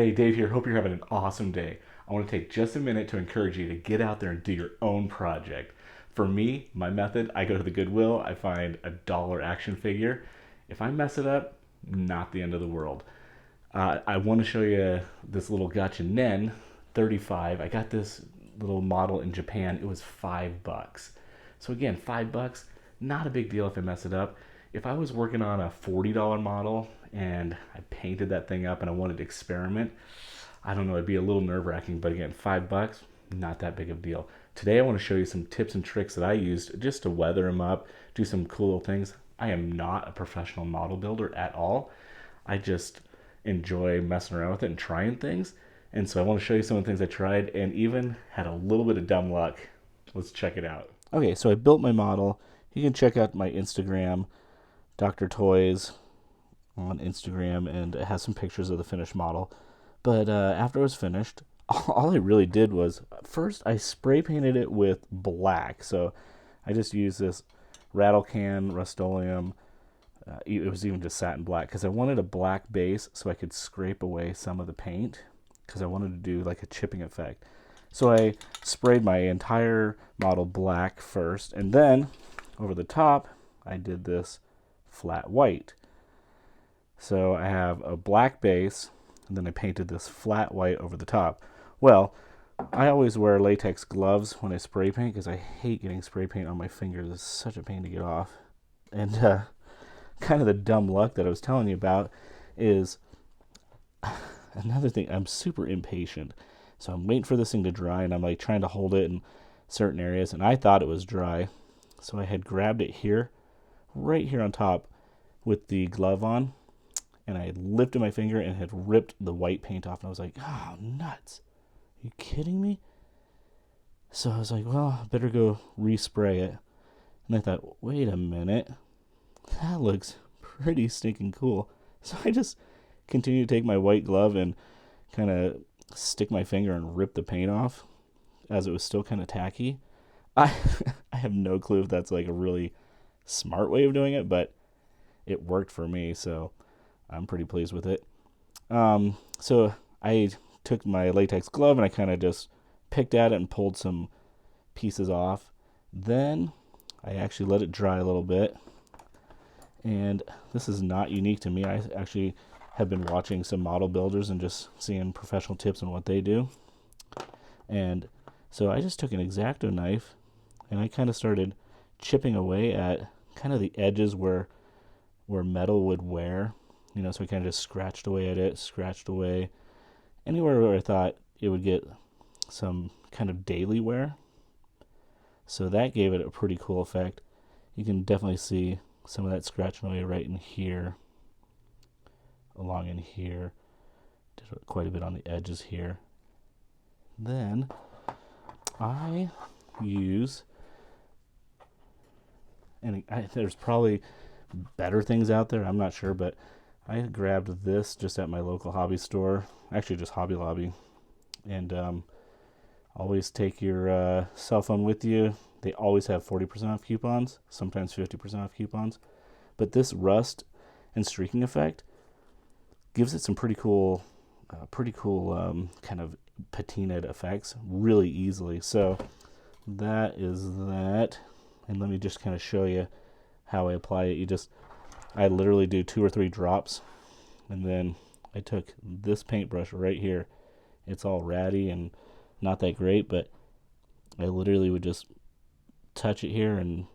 Hey, Dave here. Hope you're having an awesome day. I want to take just a minute to encourage you to get out there and do your own project. For me, my method, I go to the Goodwill, I find a dollar action figure. If I mess it up, not the end of the world. I want to show you this little gotcha Nen 35. I got this little model in Japan. It was $5. So again, $5, not a big deal if I mess it up. If I was working on a $40 model and I painted that thing up and I wanted to experiment, I don't know, it'd be a little nerve wracking, but again, $5, not that big of a deal. Today I want to show you some tips and tricks that I used just to weather them up, do some cool little things. I am not a professional model builder at all. I just enjoy messing around with it and trying things. And so I want to show you some of the things I tried and even had a little bit of dumb luck. Let's check it out. Okay, so I built my model. You can check out my Instagram, Dr. Toys on Instagram, and it has some pictures of the finished model. But after it was finished, all I really did was, first I spray painted it with black. So I just used this rattle can Rust-Oleum. It was even just satin black because I wanted a black base so I could scrape away some of the paint because I wanted to do like a chipping effect. So I sprayed my entire model black first, and then over the top I did this flat white. So I have a black base, and then I painted this flat white over the top. Well, I always wear latex gloves when I spray paint because I hate getting spray paint on my fingers. It's such a pain to get off. And kind of the dumb luck that I was telling you about is another thing. I'm super impatient. So I'm waiting for this thing to dry, and I'm like trying to hold it in certain areas, and I thought it was dry. So I had grabbed it here, right here on top with the glove on, and I had lifted my finger and had ripped the white paint off, and I was like, oh, nuts. Are you kidding me? So I was like, well, I better go respray it. And I thought, wait a minute. That looks pretty stinking cool. So I just continued to take my white glove and kind of stick my finger and rip the paint off as it was still kind of tacky. I I have no clue if that's like a really smart way of doing it, but it worked for me, so I'm pretty pleased with it. So I took my latex glove and I kind of just picked at it and pulled some pieces off. Then I actually let it dry a little bit. And this is not unique to me. I actually have been watching some model builders and just seeing professional tips on what they do. And so I just took an X-Acto knife and I kind of started chipping away at kind of the edges where metal would wear. So I kind of just scratched away at it, scratched away. Anywhere where I thought it would get some kind of daily wear. So that gave it a pretty cool effect. You can definitely see some of that scratching away right in here, along in here. Did quite a bit on the edges here. Then I use, and there's probably better things out there, I'm not sure, but I grabbed this just at my local hobby store, actually just Hobby Lobby, and always take your cell phone with you. They always have 40% off coupons, sometimes 50% off coupons, but this rust and streaking effect gives it some pretty cool kind of patinaed effects really easily. So that is that, and let me just kind of show you how I apply it. I literally do 2 or 3 drops, and then I took this paintbrush right here. It's all ratty and not that great, but I literally would just touch it here and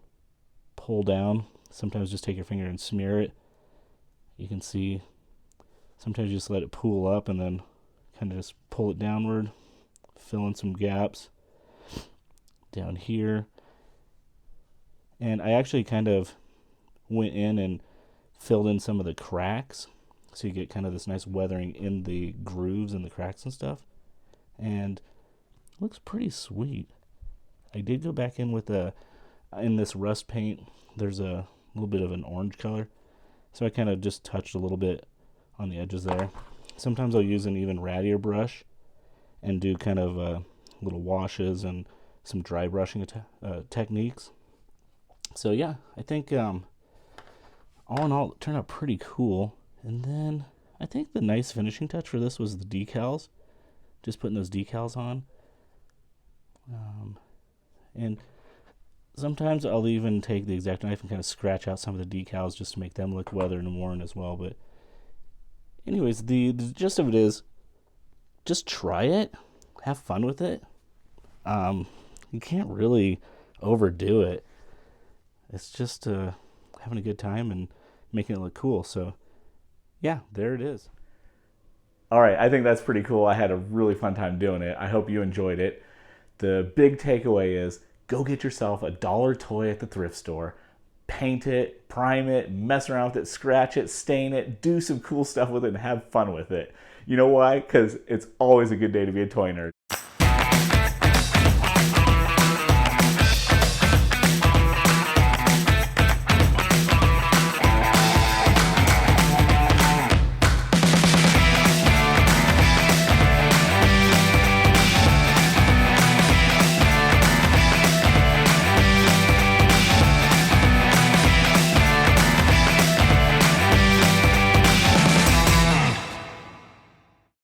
pull down. Sometimes just take your finger and smear it. You can see sometimes you just let it pool up and then kind of just pull it downward, fill in some gaps down here. And I actually kind of went in and filled in some of the cracks, so you get kind of this nice weathering in the grooves and the cracks and stuff, and it looks pretty sweet. I did go back in with in this rust paint, there's a little bit of an orange color, so I kind of just touched a little bit on the edges there. Sometimes I'll use an even rattier brush and do kind of little washes and some dry brushing techniques. So yeah, I think all in all, it turned out pretty cool. And then I think the nice finishing touch for this was the decals. Just putting those decals on. And sometimes I'll even take the X-Acto knife and kind of scratch out some of the decals just to make them look weathered and worn as well. But anyways, the gist of it is just try it. Have fun with it. You can't really overdo it. It's just having a good time and making it look cool. So, yeah, there it is. All right, I think that's pretty cool. I had a really fun time doing it. I hope you enjoyed it. The big takeaway is go get yourself a dollar toy at the thrift store. Paint it, prime it, mess around with it, scratch it, stain it, do some cool stuff with it, and have fun with it. You know why? Because it's always a good day to be a toy nerd.